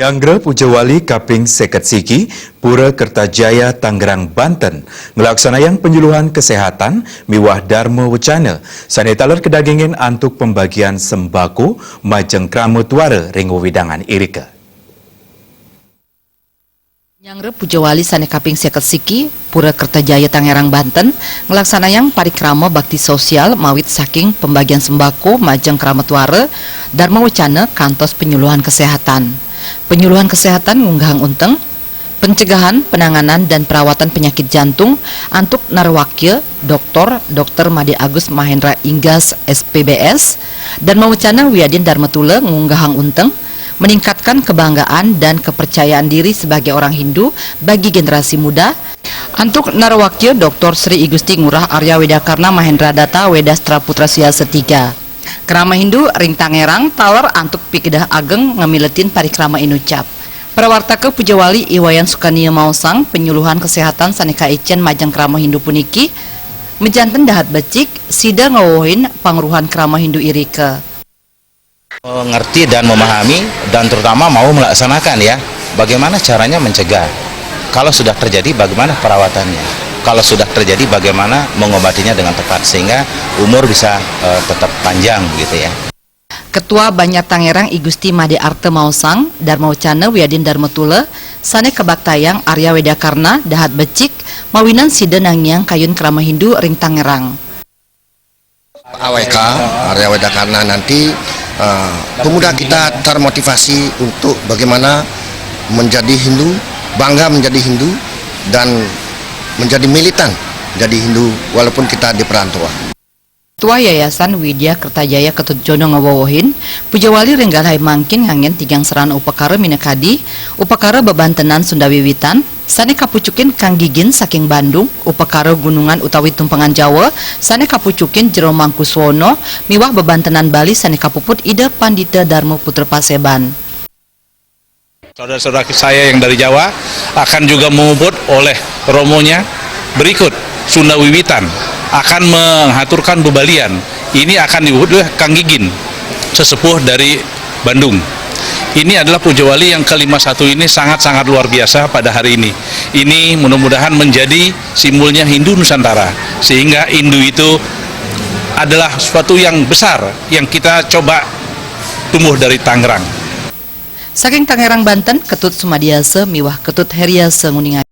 Nyangre Pujawali Kaping Seket Siki, Pura Kertajaya, Tangerang, Banten, ngelaksanakan penyuluhan kesehatan miwah Dharma Wacana, sanitaler kedagingin antuk pembagian sembako majeng krama tuara ringo widangan irika. Nyangre Pujawali Sane Kaping Seket Siki, Pura Kertajaya, Tangerang, Banten, ngelaksanakan parikrama bakti sosial mawit saking pembagian sembako majeng krama tuara Dharma Wacana kantos penyuluhan kesehatan. Penyuluhan kesehatan ngunggahan unteng, pencegahan, penanganan, dan perawatan penyakit jantung antuk narwakil Dr. Made Agus Mahendra Inggas SPBS dan mawacana Wiadin Darmatula ngunggahan unteng, meningkatkan kebanggaan dan kepercayaan diri sebagai orang Hindu bagi generasi muda antuk narwakil Dr. Sri Igusti Ngurah Arya Wedakarna Mahendra Data Wedastra Putra Siasa 3. Krama Hindu ring Tangerang taler antuk pikidah ageng ngamiletin parikrama inucap. Prawartake Pujawali Iwayan Sukania Mausang penyuluhan kesehatan Saneka Icen majang krama Hindu puniki menjanten dahat becik sida ngawohin pangruhan krama Hindu irike. Mengerti dan memahami dan terutama mau melaksanakan ya bagaimana caranya mencegah. Kalau sudah terjadi bagaimana perawatannya. Kalau sudah terjadi bagaimana mengobatinya dengan tepat sehingga umur bisa tetap panjang gitu ya. Ketua Banyak Tangerang Igusti Made Arte Mausang Dharma Wacana Wiadin Darmatula Sane Kebaktayang Arya Wedakarna dahat becik mawinan sida nangyang kayun krama Hindu ring Tangerang. AWK Arya Wedakarna nanti pemuda kita termotivasi untuk bagaimana menjadi Hindu, bangga menjadi Hindu dan menjadi militan jadi Hindu walaupun kita di perantauan. Ketua Yayasan Widya Kertajaya Ketut Jono ngawowohin Pujawali Renggalhai Mangkin ngangen tigang seran upakara Minakadi, upakara bebantenan Sunda Wiwitan, sane kapucukin Kang Gigin saking Bandung, upakara Gunungan utawi Tumpengan Jawa, sane kapucukin Jero Mangkuswono, miwah bebantenan Bali sane kapuput Ida Pandita Dharma Putra Paseban. Saudara-saudara saya yang dari Jawa akan juga mengubut oleh romonya berikut Sunda Wiwitan akan mengaturkan bebalian. Ini akan diubut oleh Kang Gigin, sesepuh dari Bandung. Ini adalah Pujawali yang ke-51 ini sangat-sangat luar biasa pada hari ini. Ini mudah-mudahan menjadi simbolnya Hindu Nusantara, sehingga Hindu itu adalah sesuatu yang besar yang kita coba tumbuh dari Tangerang. Saking Tangerang Banten, Ketut Sumadiase miwah Ketut Heriase nguningan.